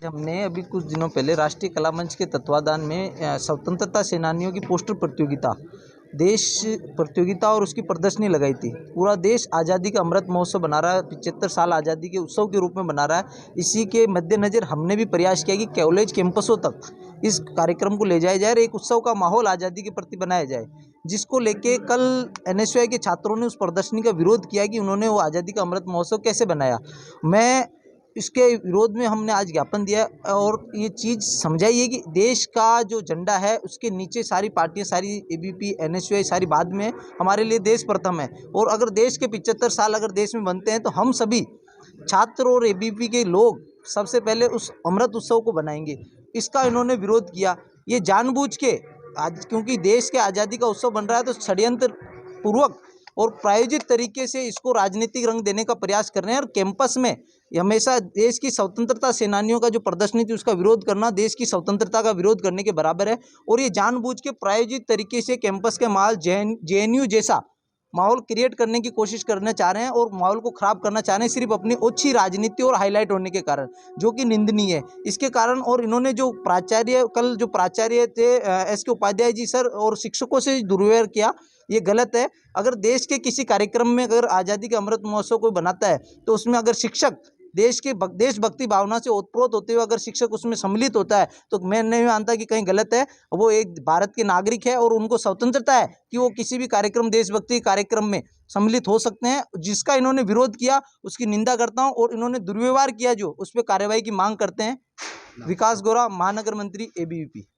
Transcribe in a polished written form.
हमने अभी कुछ दिनों पहले राष्ट्रीय कला मंच के तत्वाधान में स्वतंत्रता सेनानियों की पोस्टर प्रतियोगिता और उसकी प्रदर्शनी लगाई थी। पूरा देश आज़ादी का अमृत महोत्सव बना रहा है, 75 साल आज़ादी के उत्सव के रूप में बना रहा है। इसी के मद्देनज़र हमने भी प्रयास किया कि कॉलेज कैंपसों तक इस कार्यक्रम को ले जाया जाए और एक उत्सव का माहौल आज़ादी के प्रति बनाया जाए, जिसको लेके कल एनएसयूआई के छात्रों ने उस प्रदर्शनी का विरोध किया कि उन्होंने वो आज़ादी का अमृत महोत्सव कैसे बनाया। मैं इसके विरोध में हमने आज ज्ञापन दिया और ये चीज़ समझाई है कि देश का जो झंडा है उसके नीचे सारी पार्टियां, सारी एबीपी, एनएसयूआई सारी बाद में, हमारे लिए देश प्रथम है। और अगर देश के 75 साल अगर देश में बनते हैं तो हम सभी छात्र और एबीपी के लोग सबसे पहले उस अमृत उत्सव को बनाएंगे। इसका इन्होंने विरोध किया। ये जानबूझ के आज, क्योंकि देश के आज़ादी का उत्सव बन रहा है, तो षड्यंत्र पूर्वक और प्रायोजित तरीके से इसको राजनीतिक रंग देने का प्रयास कर रहे हैं। और कैंपस में हमेशा देश की स्वतंत्रता सेनानियों का जो प्रदर्शनी थी उसका विरोध करना देश की स्वतंत्रता का विरोध करने के बराबर है। और ये जानबूझ के प्रायोजित तरीके से कैंपस के माहौल जेएनयू जैसा माहौल क्रिएट करने की कोशिश करना चाह रहे हैं और माहौल को खराब करना चाह रहे हैं, सिर्फ अपनी ओछी राजनीति और हाईलाइट होने के कारण, जो कि निंदनीय है। इसके कारण और इन्होंने जो प्राचार्य थे एस के उपाध्याय जी सर और शिक्षकों से दुर्व्यवहार किया, ये गलत है। अगर देश के किसी कार्यक्रम में अगर आज़ादी के अमृत महोत्सव कोई बनाता है तो उसमें अगर शिक्षक देशभक्ति भावना से ओतप्रोत होते हुए अगर शिक्षक उसमें सम्मिलित होता है तो मैं नहीं मानता कि कहीं गलत है। वो एक भारत के नागरिक है और उनको स्वतंत्रता है कि वो किसी भी कार्यक्रम, देशभक्ति कार्यक्रम में सम्मिलित हो सकते हैं। जिसका इन्होंने विरोध किया उसकी निंदा करता हूँ और इन्होंने दुर्व्यवहार किया जो उस पर कार्रवाई की मांग करते हैं। विकास गोरा, महानगर मंत्री, एबीवीपी।